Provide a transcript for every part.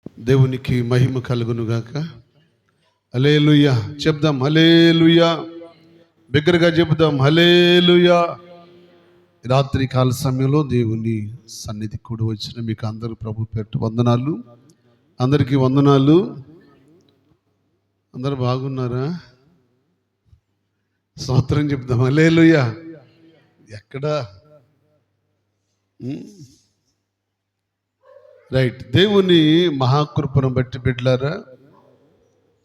దేవునికి మహిమ కలుగునుగాక. హల్లెలూయా చెప్దాం. హల్లెలూయా బిగ్గరగా చెప్దాం. హల్లెలూయా. రాత్రి కాల సమయంలో దేవుని సన్నిధి కూడి వచ్చిన మీకు అందరూ ప్రభు పేరిట వందనాలు. అందరికీ వందనాలు. అందరూ బాగున్నారా? స్తోత్రం చెప్దాం. హల్లెలూయా. ఎక్కడా రైట్. దేవుని మహాకృపను బట్టి బిడ్డలారా,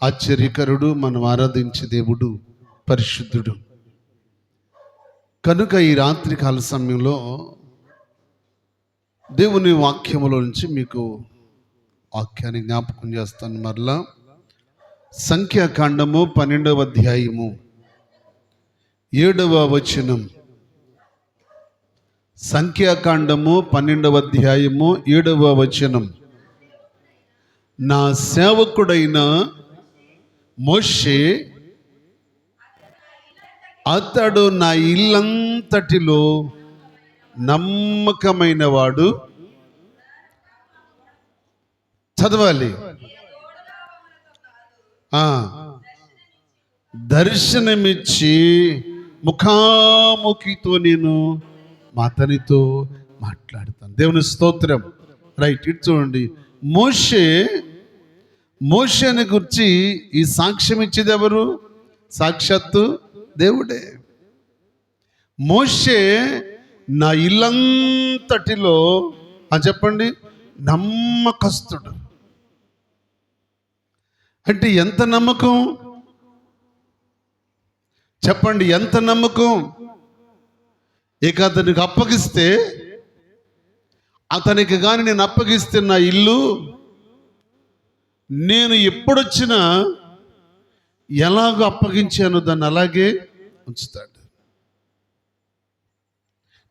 ఆశ్చర్యకరుడు, మనం ఆరాధించే దేవుడు పరిశుద్ధుడు. కనుక ఈ రాత్రి కాల సమయంలో దేవుని వాక్యములో నుంచి మీకు వాక్యాన్ని జ్ఞాపకం చేస్తాను. మరలా సంఖ్యాకాండము 12వ అధ్యాయము 7వ వచనం. సంఖ్యాకాండము 12వ అధ్యాయము 7వ వచనం. నా సేవకుడైన మోషే అతడు నా ఇల్లంతటిలో నమ్మకమైన వాడు. చదవాలి. దర్శనమిచ్చి ముఖాముఖితో నేను అతనితో మాట్లాడతాను. దేవుని స్తోత్రం. రైట్. ఇటు చూడండి. మోషేని గురించి ఈ సాక్ష్యం ఇచ్చేది ఎవరు? సాక్షాత్తు దేవుడే. మోషే నా ఇల్లంతటిలో చెప్పండి నమ్మకస్తుడు. అంటే ఎంత నమ్మకం చెప్పండి, ఎంత నమ్మకం. ఇక అతనికి అప్పగిస్తే, అతనికి కానీ నేను అప్పగిస్తే నా ఇల్లు నేను ఎప్పుడొచ్చినా ఎలాగో అప్పగించాను దాన్ని అలాగే ఉంచుతాడు.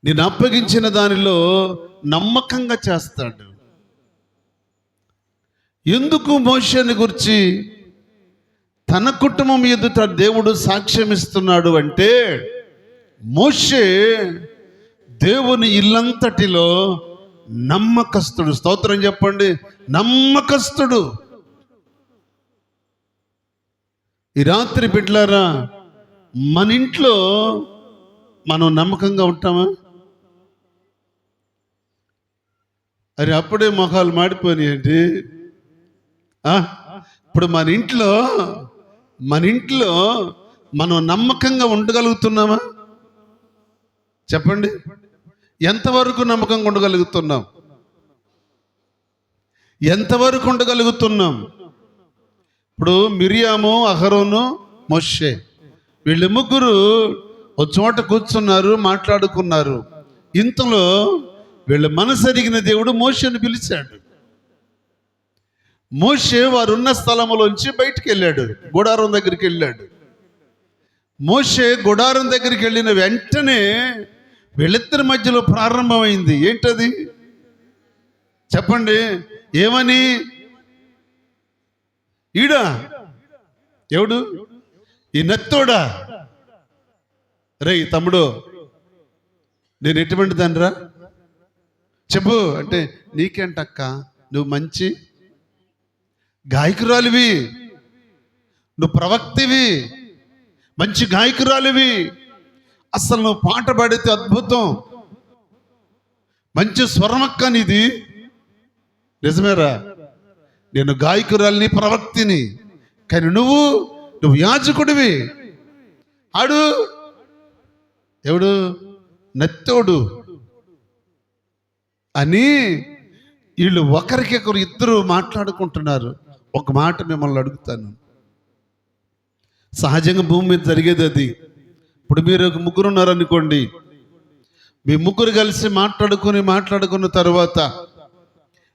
నేను అప్పగించిన దానిలో నమ్మకంగా చేస్తాడు. ఎందుకు మోషేని గురించి తన కుటుంబం ఎదుట దేవుడు సాక్ష్యం ఇస్తున్నాడు అంటే, మోషే దేవుని ఇల్లంతటిలో నమ్మకస్తుడు. స్తోత్రం చెప్పండి. నమ్మకస్తుడు. ఈ రాత్రి బిడ్డలారా, మన ఇంట్లో మనం నమ్మకంగా ఉంటామా? అరే అప్పుడే మొఖాలు మాడిపోయినాయండి. ఇప్పుడు మన ఇంట్లో మనం నమ్మకంగా ఉండగలుగుతున్నామా? చెప్పండి. ఎంతవరకు నమ్మకంగా ఉండగలుగుతున్నాం? ఎంతవరకు ఉండగలుగుతున్నాం? ఇప్పుడు మిరియాము, అహరోను, మోషే వీళ్ళు ముగ్గురు ఒక చోట కూర్చున్నారు, మాట్లాడుకున్నారు. ఇంతలో వీళ్ళ మనసు ఎరిగిన దేవుడు మోషేని పిలిచాడు. మోషే వారున్న స్థలంలోంచి బయటికి వెళ్ళాడు, గుడారం దగ్గరికి వెళ్ళాడు. మోషే గుడారం దగ్గరికి వెళ్ళిన వెంటనే వీళ్ళిద్దరి మధ్యలో ప్రారంభమైంది. ఏంటది చెప్పండి. ఏమని? ఈడా ఎవడు? ఈ నత్తోడా? రే తమ్ముడు, నేను ఎటువంటి దానిరా చెప్పు అంటే, నీకేంటక్క, నువ్వు మంచి గాయకురాలివి, నువ్వు ప్రవక్తివి, మంచి గాయకురాలివి, అసలు నువ్వు పాట పాడితే అద్భుతం, మంచి స్వరమక్క నీది. నిజమేరా, నేను గాయకురాలిని, ప్రవక్తిని, కానీ నువ్వు యాజకుడివి. ఆడు ఎవడు? నత్తోడు అని వీళ్ళు ఒకరికొకరు ఇద్దరు మాట్లాడుకుంటున్నారు. ఒక మాట మిమ్మల్ని అడుగుతాను. సహజంగా భూమి మీద జరిగేది అది. ఇప్పుడు మీరు ఒక ముగ్గురు ఉన్నారనుకోండి, మీ ముగ్గురు కలిసి మాట్లాడుకున్న తర్వాత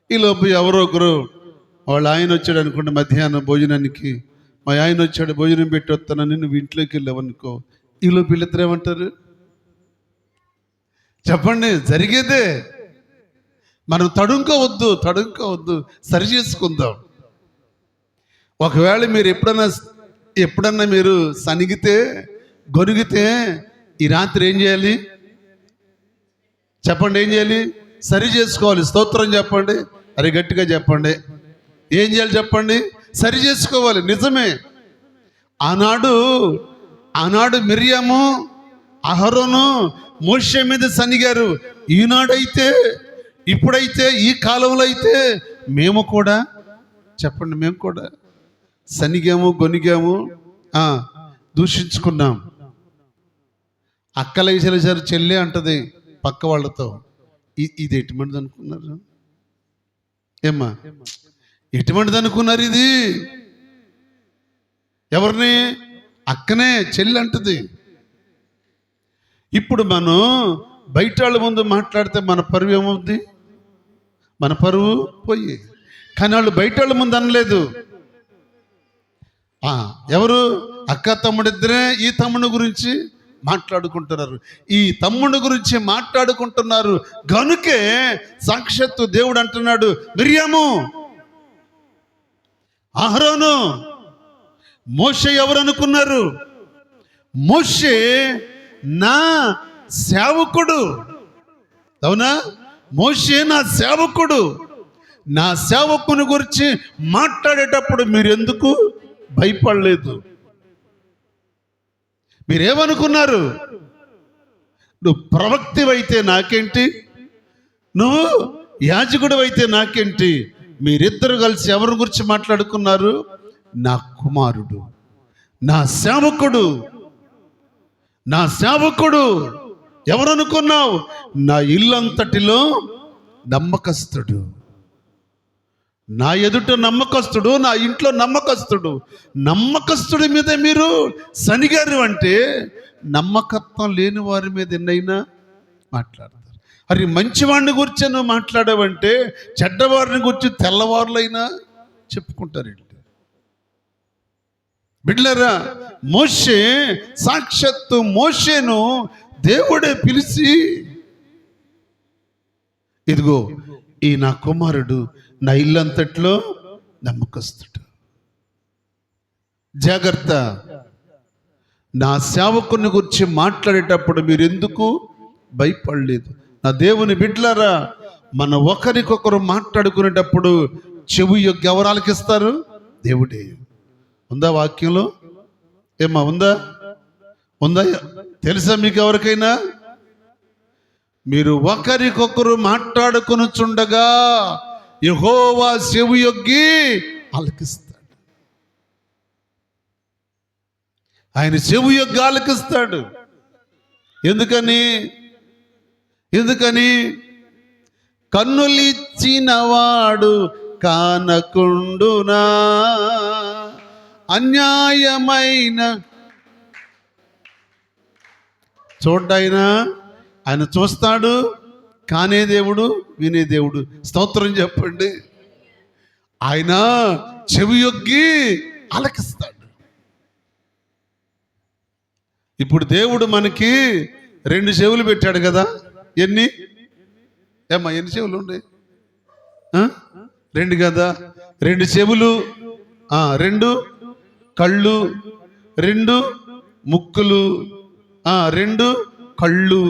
ఈలోపు ఎవరో ఒకరు, వాళ్ళ ఆయన వచ్చాడు అనుకోండి మధ్యాహ్నం భోజనానికి, మా ఆయన వచ్చాడు భోజనం పెట్టి వస్తానని నువ్వు ఇంట్లోకి వెళ్ళావనుకో, ఈలోపు వీళ్ళిద్దరు ఏమంటారు చెప్పండి? జరిగేదే. మనం తడుంకోవద్దు, సరి చేసుకుందాం. ఒకవేళ మీరు ఎప్పుడన్నా మీరు సనిగితే, గొనిగితే ఈ రాత్రి ఏం చేయాలి చెప్పండి? ఏం చేయాలి? సరి చేసుకోవాలి. స్తోత్రం చెప్పండి. అరే గట్టిగా చెప్పండి. ఏం చేయాలి చెప్పండి? సరి చేసుకోవాలి. నిజమే. ఆనాడు మిర్యాము, అహరోను మోషే మీద సనిగారు. ఈనాడైతే, ఇప్పుడైతే, ఈ కాలంలో అయితే మేము కూడా చెప్పండి, మేము కూడా సనిగాము, గొనిగాము, దూషించుకున్నాం. అక్కలేసారు, చెల్లి అంటది పక్క వాళ్ళతో, ఇది ఎటువంటిది అనుకున్నారు? ఏమ్మా, ఎటువంటిది అనుకున్నారు? ఇది ఎవరిని? అక్కనే, చెల్లి అంటది. ఇప్పుడు మనం బయట వాళ్ళ ముందు మాట్లాడితే మన పరువు ఏమవుద్ది? మన పరువు పోయి. కానీ వాళ్ళు బయట వాళ్ళ ముందు అనలేదు. ఎవరు? అక్క తమ్ముడిద్దరే ఈ తమ్ముడి గురించి మాట్లాడుకుంటున్నారు. ఈ తమ్ముడి గురించి మాట్లాడుకుంటున్నారు గనుకే సాక్షాత్తు దేవుడు అంటున్నాడు, మిర్యాము, అహరోను, మోషే ఎవరు అనుకున్నారు? మోషే నా సేవకుడు. అవునా? మోషే నా సేవకుడు. నా సేవకుని గురించి మాట్లాడేటప్పుడు మీరు ఎందుకు భయపడలేదు? మీరేమనుకున్నారు? నువ్వు ప్రవక్తివైతే నాకేంటి, నువ్వు యాజకుడు అయితే నాకేంటి? మీరిద్దరు కలిసి ఎవరి గురించి మాట్లాడుకున్నారు? నా కుమారుడు, నా సేవకుడు, నా సేవకుడు. ఎవరనుకున్నావు? నా ఇల్లంతటిలో నమ్మకస్తుడు, నా ఎదుట నమ్మకస్తుడు, నా ఇంట్లో నమ్మకస్తుడు. నమ్మకస్తుడి మీద మీరు సనిగారు అంటే నమ్మకత్వం లేని వారి మీద ఎన్నైనా మాట్లాడతారు. అది మంచివాడిని గురించి నువ్వు మాట్లాడావంటే చెడ్డవారిని గురించి తెల్లవారులైనా చెప్పుకుంటారు. బిడ్డలారా, మోషే, సాక్షాత్తు మోషేను దేవుడే పిలిచి, ఇదిగో ఈ నా కుమారుడు నా ఇల్లంతట్లో నమ్మకస్తుడు. జాగ్రత్త, నా సేవకుని గురించి మాట్లాడేటప్పుడు మీరు ఎందుకు భయపడలేదు? నా దేవుని బిడ్డలారా, మన ఒకరికొకరు మాట్లాడుకునేటప్పుడు చెవి యొక్క ఎవరు ఆలకిస్తారు? దేవుడే. ఉందా వాక్యంలో? ఏమా ఉందా? తెలుసా మీకు ఎవరికైనా? మీరు ఒకరికొకరు మాట్లాడుకొనుచుండగా యెహోవా చెవి యొగ్గి ఆలకిస్తాడు. ఆయన చెవి యొగ్గి ఆలకిస్తాడు. ఎందుకని? కన్నులిచ్చినవాడు కానకుండునా, అన్యాయమైన చూడ్డాయినా ఆయన చూస్తాడు. కానే దేవుడు, వినే దేవుడు. స్తోత్రం చెప్పండి. ఆయన చెవి యొగ్గి ఆలకిస్తాడు. ఇప్పుడు దేవుడు మనకి 2 చెవులు పెట్టాడు కదా. ఎన్ని చెవులు ఉండే? 2 కదా. 2 చెవులు, 2 కళ్ళు, 2 ముక్కులు, 2 కళ్ళు.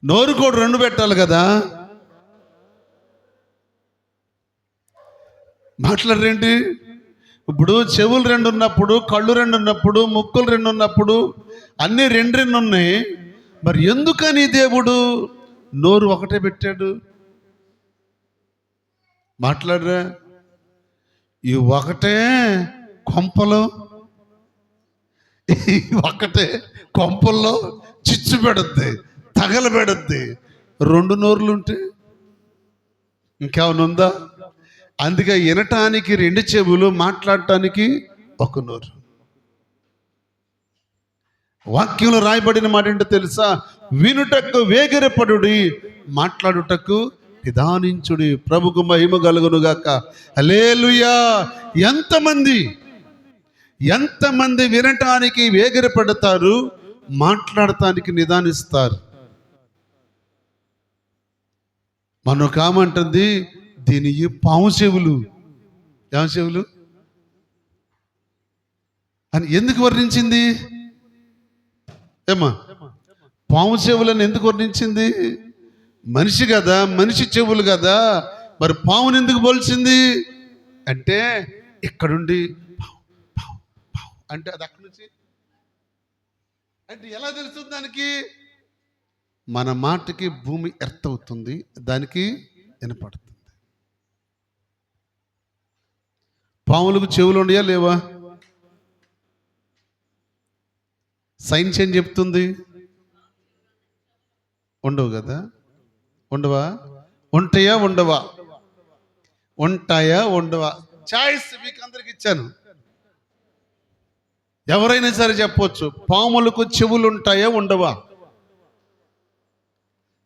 నోరు కూడా 2 పెట్టాలి కదా. మాట్లాడరేంటి? ఇప్పుడు చెవులు 2 ఉన్నప్పుడు, కళ్ళు 2 ఉన్నప్పుడు, ముక్కులు 2 ఉన్నప్పుడు, అన్నీ 2 ఉన్నాయి. మరి ఎందుకని దేవుడు నోరు ఒకటే పెట్టాడు? మాట్లాడరా? ఈ ఒకటే కొంపలో, ఒకటే కొంపల్లో చిచ్చు పెడుద్ది, తగలబెడుద్ది. 2 నోర్లు ఉంటే ఇంకేమైనా ఉందా? అందుకే వినటానికి 2 చెవులు, మాట్లాడటానికి 1 నోరు. వాక్యంలో రాయబడిన మాట ఏంటో తెలుసా? వినుటకు వేగిరపడుడి, మాట్లాడుటకు నిదానించుడి. ప్రభుకు మహిమ కలుగునుగాక. హల్లెలూయా. ఎంతమంది వినటానికి వేగిరపడతారు, మాట్లాడటానికి నిదానిస్తారు. మన కామంటుంది దీని పాము చెవులు. ఏం చెవులు అని ఎందుకు వర్ణించింది? ఏమా పాము చెవులను ఎందుకు వర్ణించింది? మనిషి కదా, మనిషి చెవులు కదా, మరి పావుని ఎందుకు పోల్చింది అంటే ఇక్కడుండి పావు పావు పావు అంటే అది అక్కడి నుంచి అంటే ఎలా తెలుస్తుంది దానికి? మన మాటకి భూమి ఎర్త్ అవుతుంది, దానికి వినపడుతుంది. పాములకు చెవులు ఉండయా లేవా? సైన్స్ ఏం చెప్తుంది? ఉండవు కదా. ఉండవా? ఉంటాయా ఉండవా? ఉంటాయా ఉండవా? చాయిస్ మీకు అందరికి ఇచ్చాను. ఎవరైనా సరే చెప్పొచ్చు, పాములకు చెవులు ఉంటాయా ఉండవా?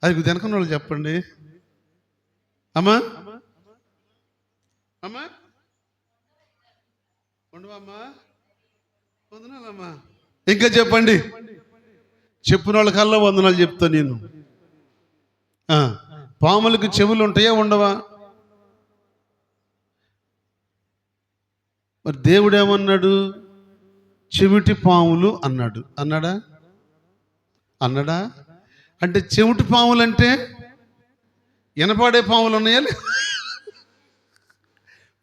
అది వెనకన్న వాళ్ళు చెప్పండి. అమ్మా అమ్మా ఉండవా అమ్మా? వందనాలమ్మా. ఇంకా చెప్పండి. చెప్పిన వాళ్ళకల్లా వందనాలు చెప్తా నేను. పాములకు చెవులు ఉంటాయా ఉండవా? మరి దేవుడు ఏమన్నాడు? చెవిటి పాములు అన్నాడు. అన్నాడా? అన్నాడా? అంటే చెవిటి పాములు అంటే వినపడే పాములు ఉన్నాయా?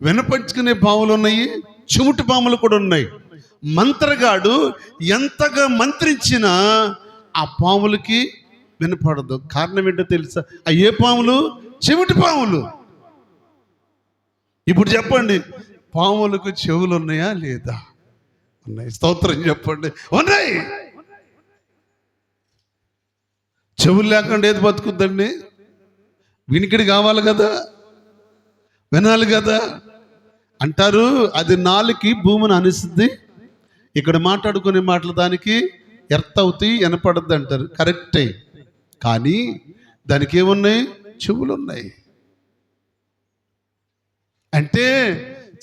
వినపంచుకునే పాములు ఉన్నాయి, చెవిటి పాములు కూడా ఉన్నాయి. మంత్రగాడు ఎంతగా మంత్రించినా ఆ పాములకి వినపడదు. కారణం ఏంటో తెలుసా? ఆ ఏ పాములు? చెవిటి పాములు. ఇప్పుడు చెప్పండి, పాములకు చెవులు ఉన్నాయా లేదా? ఉన్నాయి. స్తోత్రం చెప్పండి. ఉన్నాయి. చెవులు లేకుండా ఏది బతుకుద్దండి? వినికిడి కావాలి కదా, వినాలి కదా. అంటారు అది నాలుకి భూమిని అనుస్తుంది, ఇక్కడ మాట్లాడుకునే మాటలు దానికి ఎర్త్ అవుతాయి, వినపడద్దు అంటారు. కరెక్టే. కానీ దానికి ఏమున్నాయి? చెవులు ఉన్నాయి. అంటే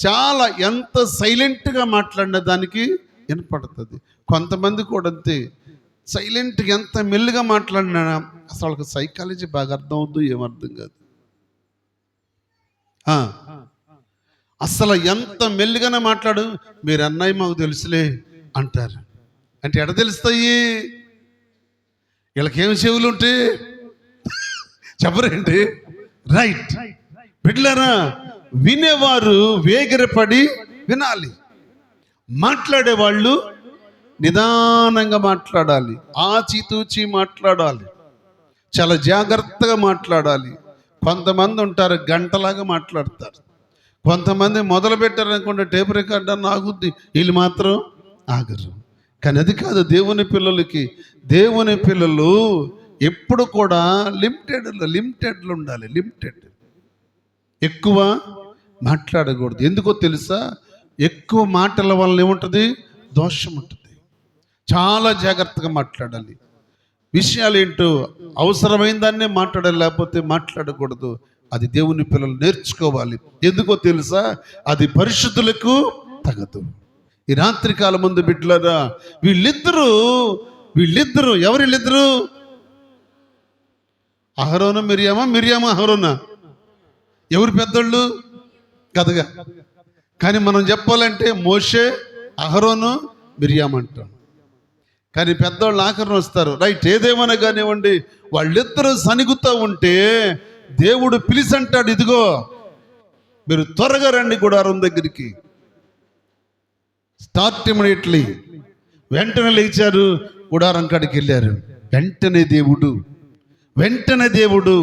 చాలా ఎంత సైలెంట్గా మాట్లాడిన దానికి వినపడుతుంది. కొంతమంది కూడా అంతే, సైలెంట్గా ఎంత మెల్లిగా మాట్లాడినా అసలు వాళ్ళకి సైకాలజీ బాగా అర్థం అవుద్దు, ఏమర్థం కాదు. అసలు ఎంత మెల్లిగానే మాట్లాడు, మీరు అన్నయ్య మాకు తెలుసులే అంటారు. అంటే ఎడ తెలుస్తాయి? వీళ్ళకేం చెవులు ఉంటే చెప్పరేంటి? రైట్. బిడ్డలారా, వినేవారు వేగిరపడి వినాలి, మాట్లాడేవాళ్ళు నిదానంగా మాట్లాడాలి, ఆచితూచి మాట్లాడాలి, చాలా జాగ్రత్తగా మాట్లాడాలి. కొంతమంది ఉంటారు గంటలాగా మాట్లాడతారు, కొంతమంది మొదలు పెట్టారనుకుంటే టేప్ రికార్డ్ అని ఆగుద్ది, వీళ్ళు మాత్రం ఆగరు. కానీ అది కాదు దేవుని పిల్లలకి. దేవుని పిల్లలు ఎప్పుడు కూడా లిమిటెడ్లో ఉండాలి. లిమిటెడ్. ఎక్కువ మాట్లాడకూడదు. ఎందుకో తెలుసా? ఎక్కువ మాటల వల్ల ఏముంటుంది? దోషం ఉంటుంది. చాలా జాగ్రత్తగా మాట్లాడాలి. విషయాలు ఏంటో అవసరమైన దాన్నే మాట్లాడాలి, లేకపోతే మాట్లాడకూడదు. అది దేవుని పిల్లలు నేర్చుకోవాలి. ఎందుకో తెలుసా? అది పరిశుద్ధులకు తగదు. ఈ రాత్రి కాలం ముందు బిడ్డలారా, వీళ్ళిద్దరూ ఎవరిద్దరు? అహరోను మిరియామా? మిరియామా అహరోనా? ఎవరు పెద్దోళ్ళు? కదగా. కానీ మనం చెప్పాలంటే మోషే, అహరోను, మిరియామ అంటాం. కానీ పెద్దవాళ్ళు ఆఖరణ వస్తారు. రైట్. ఏదేమన్నా కానివ్వండి, వాళ్ళిద్దరూ సనిగుతూ ఉంటే దేవుడు పిలిచి అంటాడు, ఇదిగో మీరు త్వరగా రండి గుడారం దగ్గరికి. Start immediately. వెంటనే లేచారు, గుడారం కాడికి వెళ్ళారు. వెంటనే దేవుడు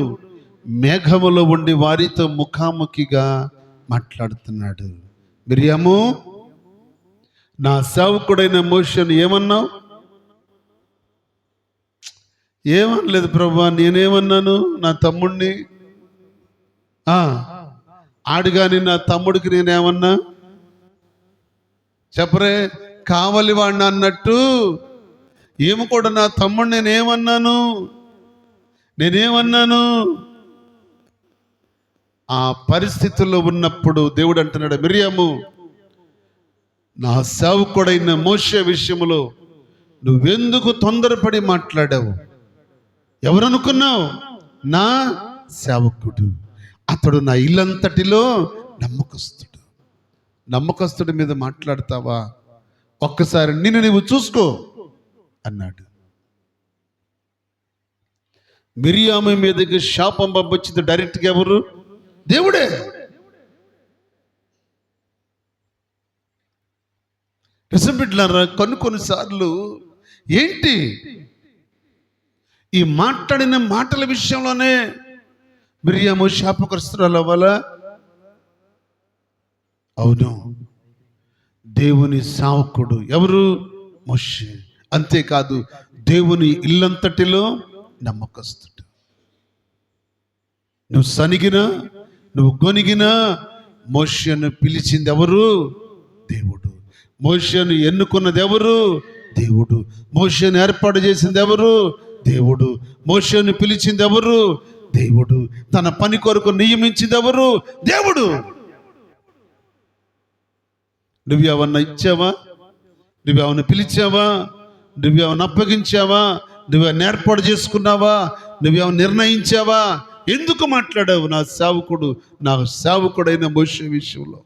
మేఘములో ఉండి వారితో ముఖాముఖిగా మాట్లాడుతున్నాడు. మిరియాము, నా సేవకుడైన మోషేను ఏమన్నావు? ఏమనలేదు ప్రభువా. నేనేమన్నాను? నా తమ్ముడిని ఆడుగాని నా తమ్ముడికి నేనేమన్నా? చెప్పరే. కావలి వాడిని అన్నట్టు ఏమి కూడా నా తమ్ముడు నేనేమన్నాను? ఆ పరిస్థితుల్లో ఉన్నప్పుడు దేవుడు అంటున్నాడు, మిరియాము, నా సేవకుడైన మోషే విషయంలో నువ్వెందుకు తొందరపడి మాట్లాడావు? ఎవరనుకున్నావు? నా సేవకుడు. అతడు నా ఇల్లంతటిలో నమ్మకస్తుడి మీద మాట్లాడతావా? ఒక్కసారి నిన్ను నువ్వు చూసుకో అన్నాడు. మిరియాము మీదకి శాపం పంపించింది డైరెక్ట్గా ఎవరు? దేవుడే. నిజంబిడ్లారా, కొన్నిసార్లు ఏంటి ఈ మాట్లాడిన మాటల విషయంలోనే మిరియాము శాపగ్రస్తురాలు అవ్వాలా? అవును. దేవుని సేవకుడు ఎవరు? మోషే. అంతేకాదు దేవుని ఇల్లంతటిలో నమ్మకస్తుడు. నువ్వు సనిగినా నువ్వు గొనిగినా మోషేను పిలిచింది ఎవరు? దేవుడు. మోషేను ఎన్నుకున్నది ఎవరు? దేవుడు. మోషేను ఏర్పాటు చేసింది ఎవరు? దేవుడు. మోషేను పిలిచింది ఎవరు? దేవుడు. తన పని కొరకు నియమించింది ఎవరు? దేవుడు. నువ్వేమన్నా ఇచ్చావా? నువ్వేమన్నా పిలిచావా? నువ్వేమన్నా అప్పగించావా? నువ్వేమన్నా ఏర్పాటు చేసుకున్నావా? నువ్వేమన్నా నిర్ణయించావా? ఎందుకు మాట్లాడావు నా సేవకుడైన మోషే విషయంలో?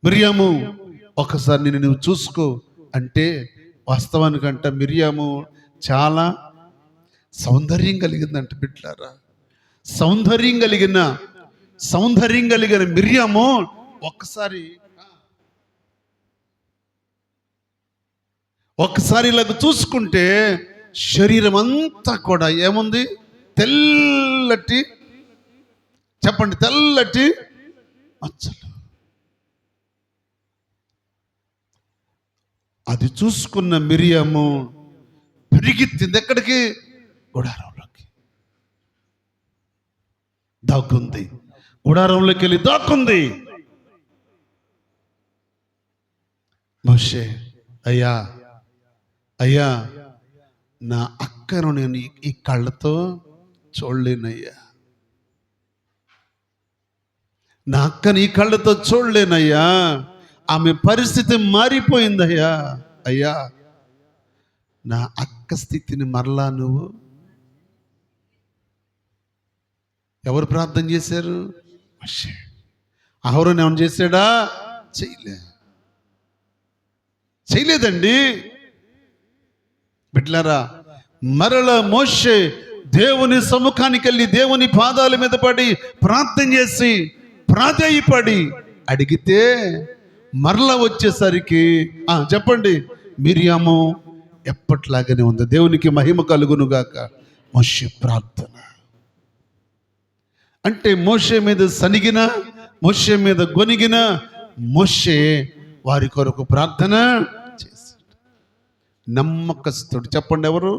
మిరియాము, ఒకసారి నిన్ను నువ్వు చూసుకో అంటే, వాస్తవానికంట మిరియాము చాలా సౌందర్యం కలిగిందంట బిడ్డలారా. సౌందర్యం కలిగిన మిరియాము ఒక్కసారి ఇలాగ చూసుకుంటే శరీరం అంతా కూడా ఏముంది? తెల్లటి, చెప్పండి, తెల్లటి మచ్చలు. అది చూసుకున్న మిరియాము పరిగెత్తింది ఎక్కడికి? గుడారంలోకి దాక్కుంది. గుడారంలోకి వెళ్ళి దాక్కుంది. మోషే, అయ్యా నా అక్కను నేను ఈ కళ్ళతో చూడలేనయ్యా. నా అక్కని ఈ కళ్ళతో చూడలేనయ్యా. ఆమె పరిస్థితి మారిపోయిందయ్యా. అయ్యా, నా అక్క స్థితిని మరలా నువ్వు. ఎవరు ప్రార్థన చేశారు? అహరోను ఏమైనా చేశాడా? చేయలేదండి. బిడ్డలారా, మరల మోషే దేవుని సముఖానికి వెళ్ళి దేవుని పాదాల మీద పడి ప్రార్థన చేసి ప్రాధేయపడి అడిగితే మరలా వచ్చేసరికి చెప్పండి, మిరియాము ఎప్పట్లాగానే ఉంది. దేవునికి మహిమ కలుగునుగాక. మోషే ప్రార్థన అంటే మోషే మీద సనిగిన, మోషే మీద గొనిగిన మోషే వారి కొరకు ప్రార్థన చేశాడు. నమ్మకస్తుడు. చెప్పండి, ఎవరు?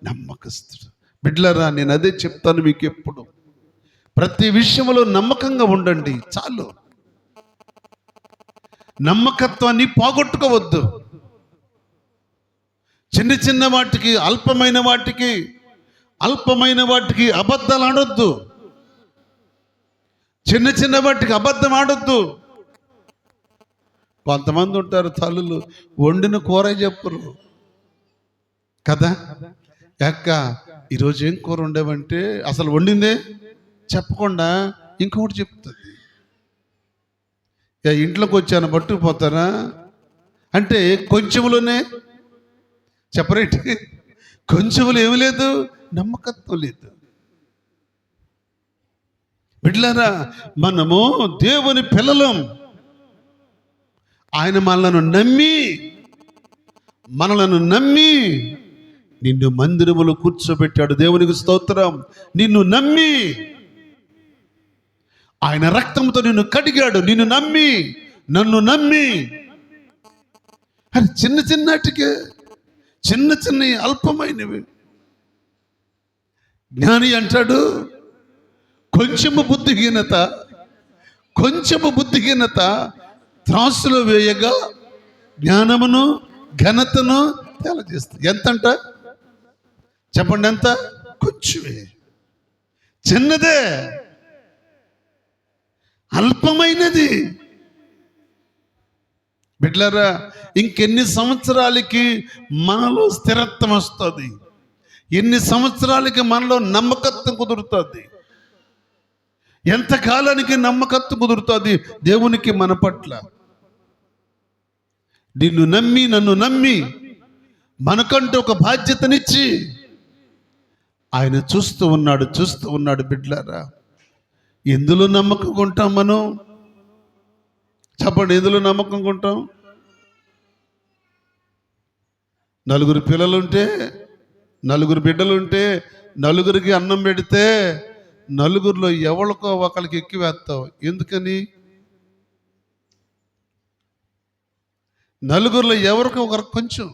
నమ్మకస్తుడు. బిడ్డలారా, నేను అదే చెప్తాను మీకు ఎప్పుడు. ప్రతి విషయంలో నమ్మకంగా ఉండండి చాలు. నమ్మకత్వాన్ని పోగొట్టుకోవద్దు. చిన్న చిన్న వాటికి, అల్పమైన వాటికి అబద్ధాలు ఆడొద్దు. చిన్న వాటికి అబద్ధం ఆడొద్దు. కొంతమంది ఉంటారు తల్లులు, వండిన కూర చెప్పరు కదా. అక్క ఈరోజు ఏం కూర వండావంటే అసలు వండిందే చెప్పకుండా ఇంకొకటి చెప్తుంది. ఇంట్లోకి వచ్చాను పట్టుకుపోతారా అంటే కొంచెంలోనే చెప్పరేంటి? కొంచెంలో ఏమి లేదు, నమ్మకత్వం లేదు. బిడ్డలారా, మనము దేవుని పిల్లలం. ఆయన మనలను నమ్మి నిన్ను మందిరములో కూర్చోబెట్టాడు. దేవునికి స్తోత్రం. నిన్ను నమ్మి ఆయన రక్తంతో నిన్ను కడిగాడు. నన్ను నమ్మి అది చిన్న అల్పమైనవి. జ్ఞాని అంటాడు, కొంచెము బుద్ధిహీనత త్రాసులో వేయగా జ్ఞానమును ఘనతను తెలియజేస్తుంది. ఎంతంట చెప్పండి, ఎంత? కొంచెమే, చిన్నదే, అల్పమైనది. బిడ్డలారా, ఇంకెన్ని సంవత్సరాలకి మనలో స్థిరత్వం వస్తుంది? ఎన్ని సంవత్సరాలకి మనలో నమ్మకత్వం కుదురుతుంది? ఎంతకాలానికి నమ్మకత్వం కుదురుతుంది దేవునికి మన పట్ల? నన్ను నమ్మి మనకంటూ ఒక బాధ్యతనిచ్చి ఆయన చూస్తూ ఉన్నాడు బిడ్డలారా. ఎందులో నమ్మకం ఉంటాం మనం? చెప్పండి, ఎందులో నమ్మకం ఉంటాం? నలుగురు పిల్లలుంటే, నలుగురు బిడ్డలుంటే, నలుగురికి అన్నం పెడితే నలుగురిలో ఎవరికో ఒకరికి ఎక్కి వేస్తావు. ఎందుకని? నలుగురిలో ఎవరికో ఒకరు కొంచెం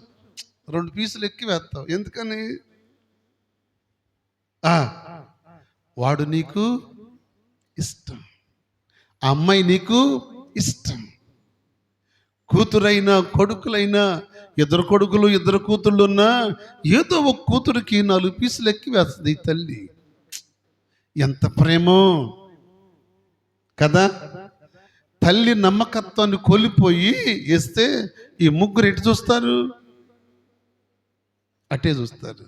2 పీసులు ఎక్కి వేస్తావు. ఎందుకని? వాడు నీకు ఇష్టం, ఆ అమ్మాయి నీకు ఇష్టం. కూతురైనా కొడుకులైనా, 2 కొడుకులు 2 కూతుళ్ళు ఉన్నా ఏదో ఒక కూతురికి 4 పీసులు ఎక్కి వేస్తుంది ఈ తల్లి. ఎంత ప్రేమో కదా! తల్లి నమ్మకత్వాన్ని కోల్పోయి వేస్తే ఈ ముగ్గురు ఎటు చూస్తారు? అటే చూస్తారు.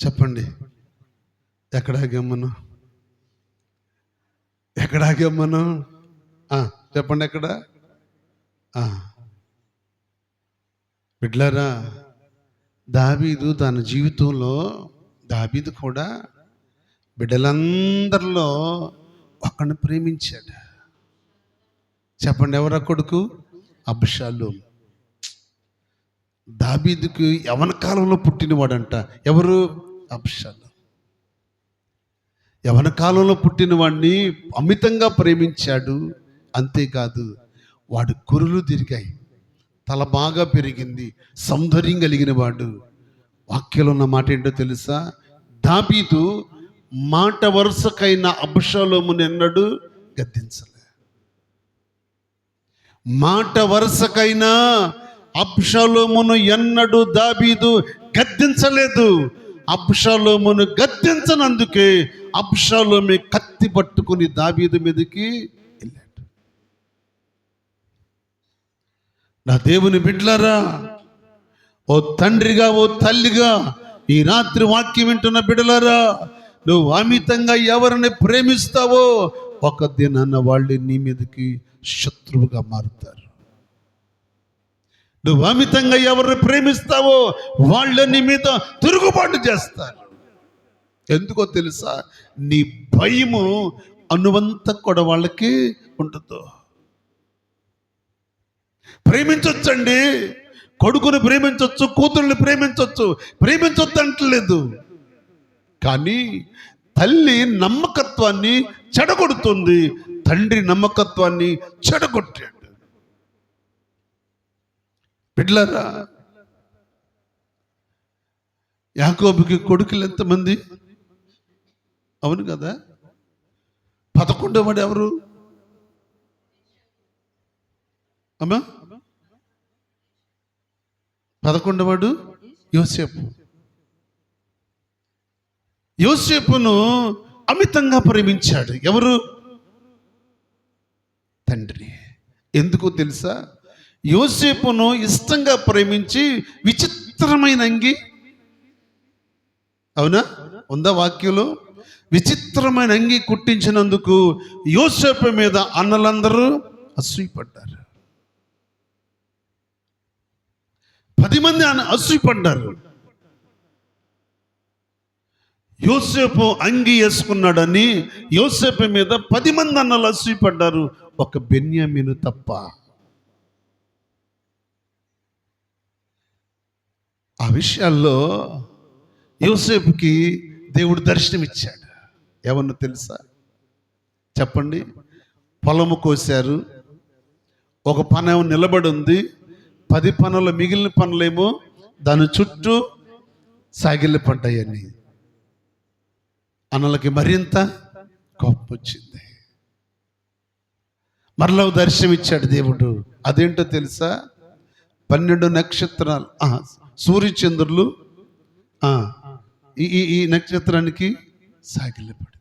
చెప్పండి, ఎక్కడాగమ్మను? చెప్పండి, ఎక్కడ? బిడ్లారా, దావీదు తన జీవితంలో, దావీదు కూడా బిడ్డలందరిలో ఒకరిని ప్రేమించాడు. చెప్పండి, ఎవరా కొడుకు? అబ్షాలోము. దావీదుకు యవన కాలంలో పుట్టినవాడంట. ఎవరు? అబ్షాలోము. యవన కాలంలో పుట్టిన వాడిని అమితంగా ప్రేమించాడు. అంతేకాదు, వాడు కురులు తిరిగాయి, తల బాగా పెరిగింది, సౌందర్యం కలిగిన వాడు. వాక్యంలో ఉన్న మాట ఏంటో తెలుసా? దావీదు మాట వరుసకైన అబ్షాలోమును ఎన్నడూ గద్దించలే. మాట వరుసకైనా అబ్షాలోమును ఎన్నడూ దావీదు గద్దించలేదు. అబ్షాలోమును గద్దించనందుకే అబ్షాలోమే కత్తి పట్టుకుని దావీదు మీదకి వెళ్ళాడు. నా దేవుని బిడ్డలారా, ఓ తండ్రిగా, ఓ తల్లిగా, ఈ రాత్రి వాక్యం వింటున్న బిడ్డలారా, నువ్వు అమితంగా ఎవరిని ప్రేమిస్తావో ఒక దినాన వాళ్ళు నీ మీదకి శత్రువుగా మారుతారు. నువ్వు అమితంగా ఎవరిని ప్రేమిస్తావో వాళ్ళ నీ మీద తిరుగుబాటు చేస్తారు. ఎందుకో తెలుసా? నీ భయము అనువంత కూడా వాళ్ళకి ఉండదు. ప్రేమించొచ్చండి, కొడుకుని ప్రేమించవచ్చు, కూతుర్ని ప్రేమించొద్దు అంటలేదు. కానీ తల్లి నమ్మకత్వాన్ని చెడగొడుతుంది, తండ్రి నమ్మకత్వాన్ని చెడగొట్టాడు. బిడ్డలారా, యాకోబుకి కొడుకులు ఎంతమంది? అవును కదా. 11వ వాడు ఎవరు అమ్మా? 11వ వాడు యోసేపు. యోసేపును అమితంగా ప్రేమించాడు. ఎవరు? తండ్రి. ఎందుకో తెలుసా? యోసేపును ఇష్టంగా ప్రేమించి విచిత్రమైన అంగి, అవునా, ఉందా వాక్యంలో? విచిత్రమైన అంగి కుట్టించినందుకు యోసేపు మీద అన్నలందరూ అసూయపడ్డారు. 10 మంది అసూయపడ్డారు. యోసేపు అంగి వేసుకున్నాడని యోసేపు మీద 10 మంది అన్నలు అసూయపడ్డారు, ఒక బెన్యామీను తప్ప. ఆ విషయాల్లో యోసేపుకి దేవుడు దర్శనమిచ్చాడు. ఏమన్నా తెలుసా? చెప్పండి. పొలము కోసారు, ఒక పనేమో నిలబడి ఉంది, 10 పనులు, మిగిలిన పనులేమో దాని చుట్టూ సాగిలి పడ్డాయని అన్నలకి మరింత కోపం వచ్చింది. మరలా దర్శనం ఇచ్చాడు దేవుడు. అదేంటో తెలుసా? 12 నక్షత్రాలు, సూర్యచంద్రులు ఈ నక్షత్రానికి సాగిలపడి.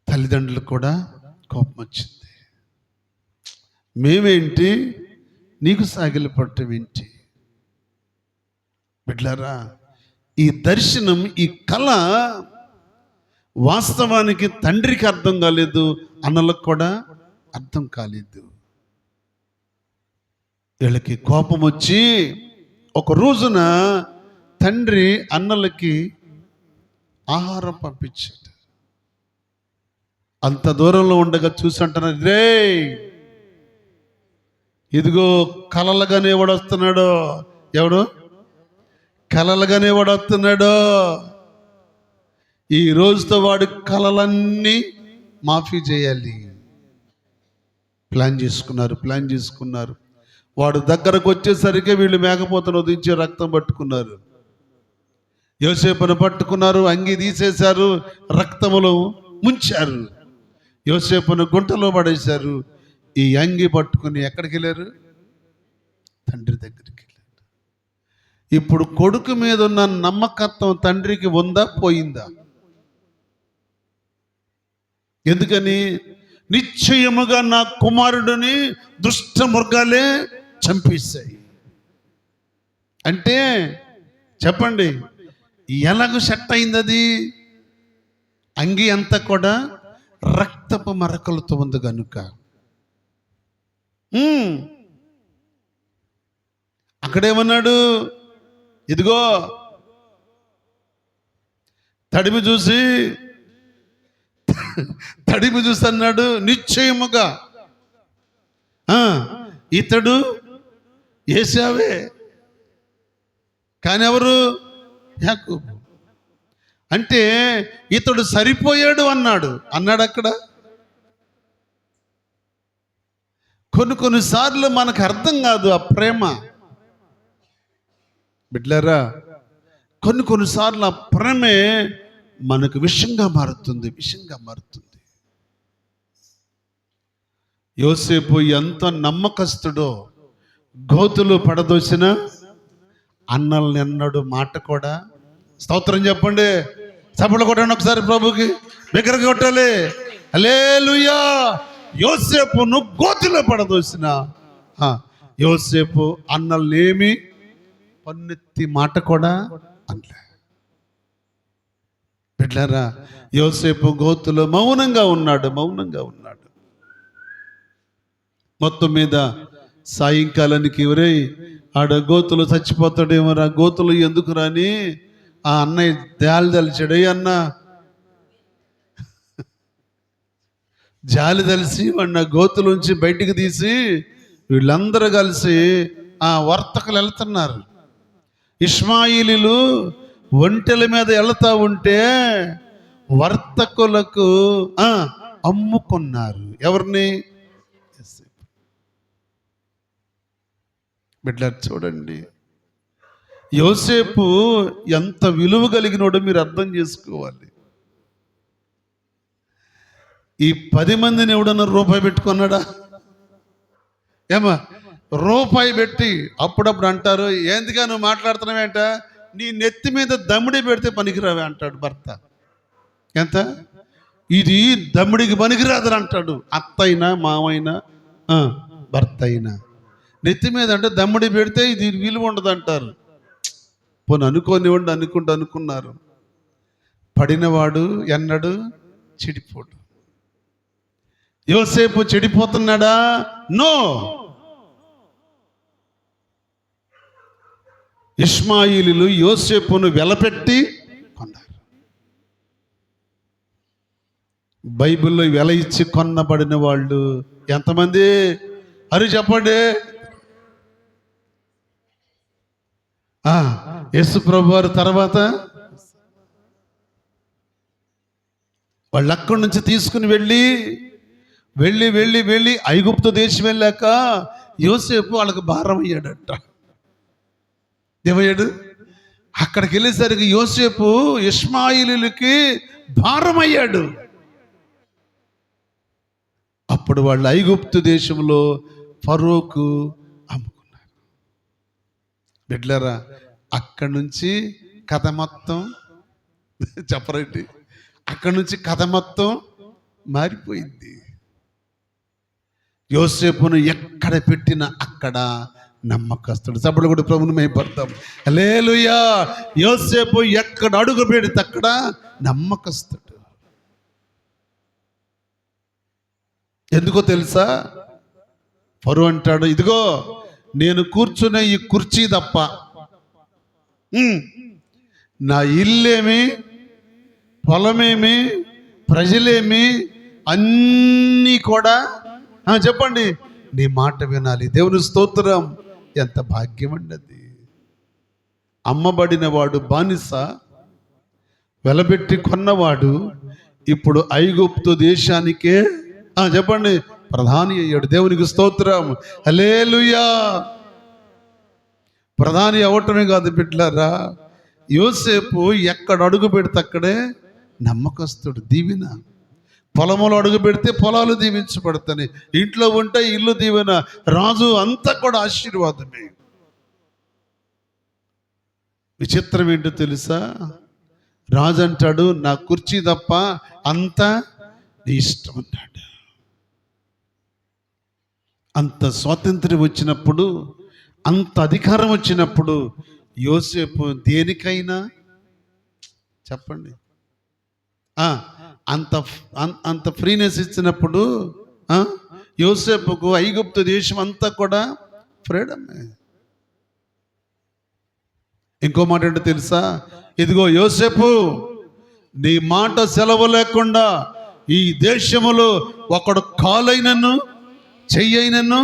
తల్లిదండ్రులకు కూడా కోపం వచ్చింది. మేమేంటి, నీకు సాగిలపడటం ఏంటి? బిడ్డలారా, ఈ దర్శనం, ఈ కళ వాస్తవానికి తండ్రికి అర్థం కాలేదు, అన్నలకు కూడా అర్థం కాలేదు. వీళ్ళకి కోపం వచ్చి ఒక రోజున తండ్రి అన్నలకి ఆహారం పంపించాడు. అంత దూరంలో ఉండగా చూసి అంటున్నారు, రే ఇదిగో కలలుగానే వాడు వస్తున్నాడు. ఎవడు? కలలుగానే వాడు వస్తున్నాడు. ఈ రోజుతో వాడి కలలన్నీ మాఫీ చేయాలి. ప్లాన్ చేసుకున్నారు. వాడు దగ్గరకు వచ్చేసరికి వీళ్ళు మేకపోతను ఉదించి రక్తం పట్టుకున్నారు. యోసేపును పట్టుకున్నారు, అంగి తీసేశారు, రక్తములో ముంచారు. యోసేపును గుంటలో పడేశారు. ఈ అంగి పట్టుకుని ఎక్కడికి వెళ్ళారు? తండ్రి దగ్గరికి వెళ్ళారు. ఇప్పుడు కొడుకు మీద ఉన్న నమ్మకత్వం తండ్రికి ఉందా, పోయిందా? ఎందుకని? నిశ్చయముగా నా కుమారుడిని దుష్ట మృగాలే చంపేశాయి అంటే చెప్పండి, ఎలాగో సెట్ అయింది అది? అంగి అంతా కూడా రక్తపు మరకలతో ఉంది కనుక. అక్కడేమన్నాడు? ఇదిగో తడిమి చూసి అన్నాడు, నిశ్చయముగా ఇతడు ఏశావే. కానీ ఎవరు? యాకోబు. అంటే ఇతడు సరిపోయాడు అన్నాడు అక్కడ. కొన్నిసార్లు మనకు అర్థం కాదు ఆ ప్రేమ. బిడ్డలారా, కొన్నిసార్లు ఆ ప్రేమే మనకు విషంగా మారుతుంది. యోసేపు ఎంత నమ్మకస్తుడో, గోతులు పడదోసిన అన్నల్ని అన్నాడు మాట కూడా. స్తోత్రం చెప్పండి, చప్పట్లు కొట్టండి ఒకసారి ప్రభుకి, బిగ్గరగా కొట్టాలి. హల్లెలూయా. యోసేపును గోతులో పడదోసిన యోసేపు అన్నల్నేమి పన్నెత్తి మాట కూడా అనలే. బిడ్డలారా, యోసేపు గోతులో మౌనంగా ఉన్నాడు. మొత్తం మీద సాయంకాలానికి ఎవరై ఆడ గోతులు చచ్చిపోతాడేమో, రా గోతులు ఎందుకు రాని ఆ అన్నయ్య జాలి తలిచాడు. అన్న జాలి తలిసి వాడిని గోతులోంచి బయటికి తీసి వీళ్ళందరూ కలిసి ఆ వర్తకులు వెళ్తున్నారు. ఇష్మాయిలీలు ఒంటెల మీద వెళ్తా ఉంటే వర్తకులకు అమ్ముకున్నారు. ఎవరిని? బిడ్డ చూడండి, యోసేపు ఎంత విలువ కలిగినోడో మీరు అర్థం చేసుకోవాలి. ఈ 10 మందిని ఎవడన్నా రూపాయి పెట్టుకున్నాడా? ఏమా రూపాయి పెట్టి అప్పుడప్పుడు అంటారు, ఏందుగా నువ్వు మాట్లాడుతున్నావేంట, నీ నెత్తి మీద దమ్ముడి పెడితే పనికిరావే అంటాడు భర్త. ఎంత ఇది దమ్ముడికి పనికిరాదని అంటాడు అత్తైనా మామైనా భర్త అయినా. నెత్తి మీద అంటే దమ్ముడి పెడితే ఇది విలువ ఉండదు అంటారు. పోనీ అనుకోనివ్వండి, అనుకున్నారు. పడినవాడు ఎన్నడు చెడిపోడు. యోసేపు చెడిపోతున్నాడా? నో. ఇష్మాయిలీలు యోసేపును వెలపెట్టి కొన్నారు. బైబిల్లో వెల ఇచ్చి కొన్నబడిన వాళ్ళు ఎంతమంది? అరి చెప్పండి. యేసు ప్రభు వారి తర్వాత వాళ్ళు అక్కడి నుంచి తీసుకుని వెళ్ళి ఐగుప్తు దేశం వెళ్ళాక యోసేపు వాళ్ళకి భారం అయ్యాడట. ఏమయ్యాడు? అక్కడికి వెళ్ళేసరికి యోసేపు ఇష్మాయిలీలకి భారం అయ్యాడు. అప్పుడు వాళ్ళు ఐగుప్తు దేశంలో ఫరోకు అమ్ముకున్నారు. బిడ్డలారా, అక్కడి నుంచి కథ మొత్తం చెప్పరండి, అక్కడి నుంచి కథ మొత్తం మారిపోయింది. యోసేపును ఎక్కడ పెట్టినా అక్కడ నమ్మకస్తుడు. సభలు కూడా ప్రభువుని మహిమపడతాం. హల్లెలూయా. యోసేపు ఎక్కడ అడుగు పెడితే అక్కడ నమ్మకస్తుడు. ఎందుకో తెలుసా? ఫరో అంటాడు, ఇదిగో నేను కూర్చునే ఈ కుర్చీ తప్ప నా ఇల్లేమి, పొలమేమి, ప్రజలేమి అన్నీ కూడా చెప్పండి నీ మాట వినాలి. దేవుని స్తోత్రం. ఎంత భాగ్యం అండి అది. అమ్మబడిన వాడు బానిస, వెలబెట్టి కొన్నవాడు ఇప్పుడు ఐగుప్తు దేశానికే చెప్పండి ప్రధాని అయ్యాడు. దేవునికి స్తోత్రం. హల్లెలూయా. ప్రధాని అవటమే కాదు బిడ్డలారా, యోసేపు ఎక్కడ అడుగు పెడితే అక్కడే నమ్మకస్తుడు. దీవెన. పొలములో అడుగు పెడితే పొలాలు దీవించబడతాయి, ఇంట్లో ఉంటే ఇల్లు దీవెన, రాజు అంతా కూడా ఆశీర్వాదమే. విచిత్రం ఏంటో తెలుసా? రాజు అంటాడు, నా కుర్చీ తప్ప అంతా నీ ఇష్టం అన్నాడు. అంత స్వాతంత్ర్యం వచ్చినప్పుడు, అంత అధికారం వచ్చినప్పుడు యోసేపు దేనికైనా చెప్పండి అంత ఫ్రీనెస్ ఇచ్చినప్పుడు యోసేపుకు ఐగుప్తు దేశం అంతా కూడా ఫ్రీడమే. ఇంకో మాట ఏంటో తెలుసా? ఇదిగో యోసేపు, నీ మాట సెలవు లేకుండా ఈ దేశములో ఒకడు కాలైనను చెయ్యైనను